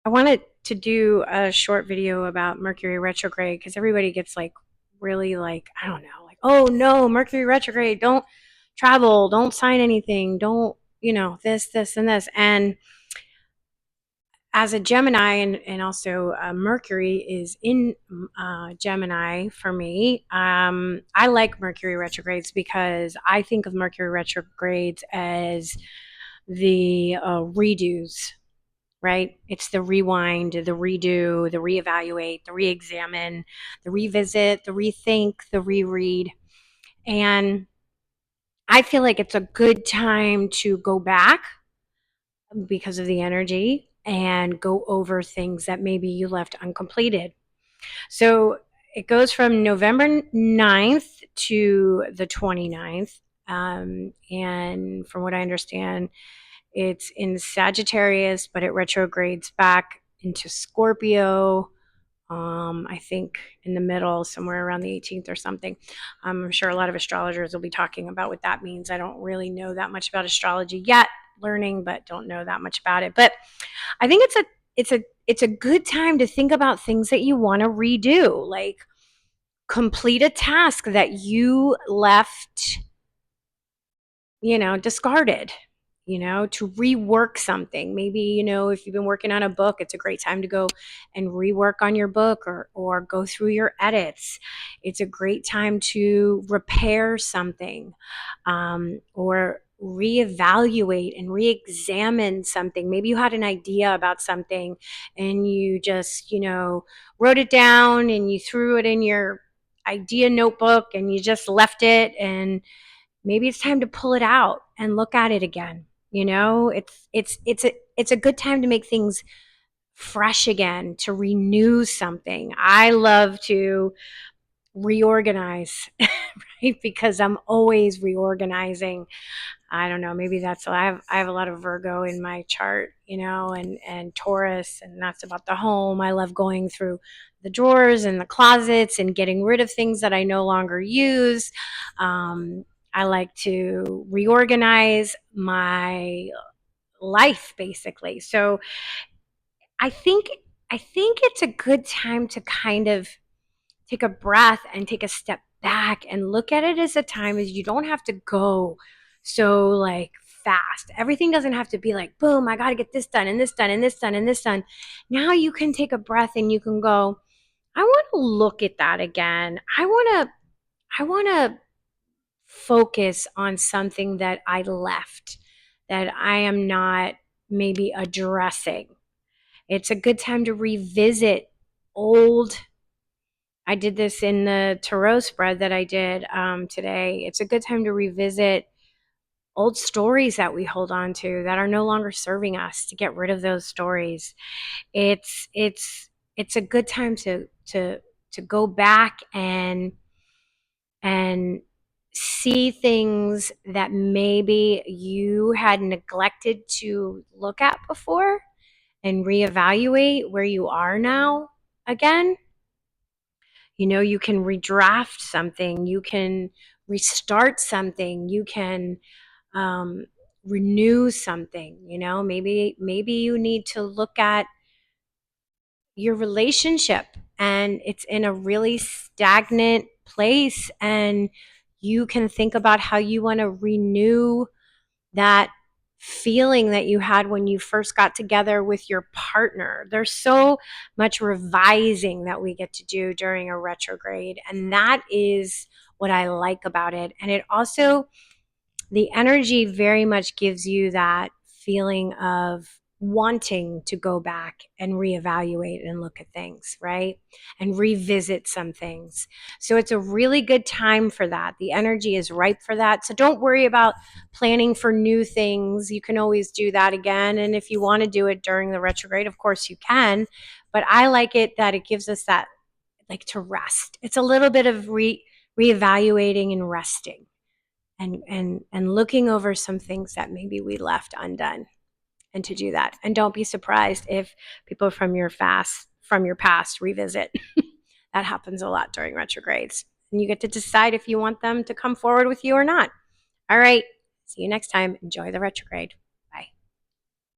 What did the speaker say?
I wanted to do a short video about Mercury retrograde because everybody gets like really like, I don't know, like, oh no, Mercury retrograde, don't travel, don't sign anything, don't, this, and this. And as a Gemini, and also Mercury is in Gemini for me. I like Mercury retrogrades because I think of Mercury retrogrades as the redos, right? It's the rewind, the redo, the reevaluate, the reexamine, the revisit, the rethink, the reread. And I feel like it's a good time to go back because of the energy and go over things that maybe you left uncompleted. So it goes from November 9th to the 29th. And from what I understand, it's in Sagittarius, but it retrogrades back into Scorpio. I think in the middle, somewhere around the 18th or something. I'm sure a lot of astrologers will be talking about what that means. I don't really know that much about astrology yet, learning, but don't know that much about it. But I think it's a good time to think about things that you want to redo, like complete a task that you left, discarded, to rework something. Maybe, if you've been working on a book, it's a great time to go and rework on your book, or go through your edits. It's a great time to repair something, or reevaluate and re-examine something. Maybe you had an idea about something and you just, wrote it down and you threw it in your idea notebook and you just left it, and maybe it's time to pull it out and look at it again. It's a good time to make things fresh again, to renew something. I love to reorganize, right? Because I'm always reorganizing. I don't know, maybe that's, I have a lot of Virgo in my chart, and Taurus, and that's about the home. I love going through the drawers and the closets and getting rid of things that I no longer use. I like to reorganize my life, basically. So I think I think it's a good time to kind of take a breath and take a step back and look at it as a time as you don't have to go so like fast. Everything doesn't have to be like, boom, I got to get this done and this done and this done and this done. Now you can take a breath and you can go, I want to look at that again. I want to focus on something that I left, that I am not maybe addressing. It's a good time to revisit old. I did this in the tarot spread that I did today. It's a good time to revisit old stories that we hold on to that are no longer serving us, to get rid of those stories. It's a good time to go back and see things that maybe you had neglected to look at before, and reevaluate where you are now again. You can redraft something, you can restart something, you can um, renew something. Maybe you need to look at your relationship and it's in a really stagnant place, and you can think about how you want to renew that feeling that you had when you first got together with your partner. There's so much revising that we get to do during a retrograde, and that is what I like about it. And it also, the energy very much gives you that feeling of wanting to go back and reevaluate and look at things, right? And revisit some things. So it's a really good time for that. The energy is ripe for that. So don't worry about planning for new things. You can always do that again. And if you want to do it during the retrograde, of course you can. But I like it that it gives us that, like, to rest. It's a little bit of reevaluating and resting, and looking over some things that maybe we left undone, and to do that. And don't be surprised if people from your past revisit. That happens a lot during retrogrades, and you get to decide if you want them to come forward with you or not. All right, see you next time. Enjoy the retrograde.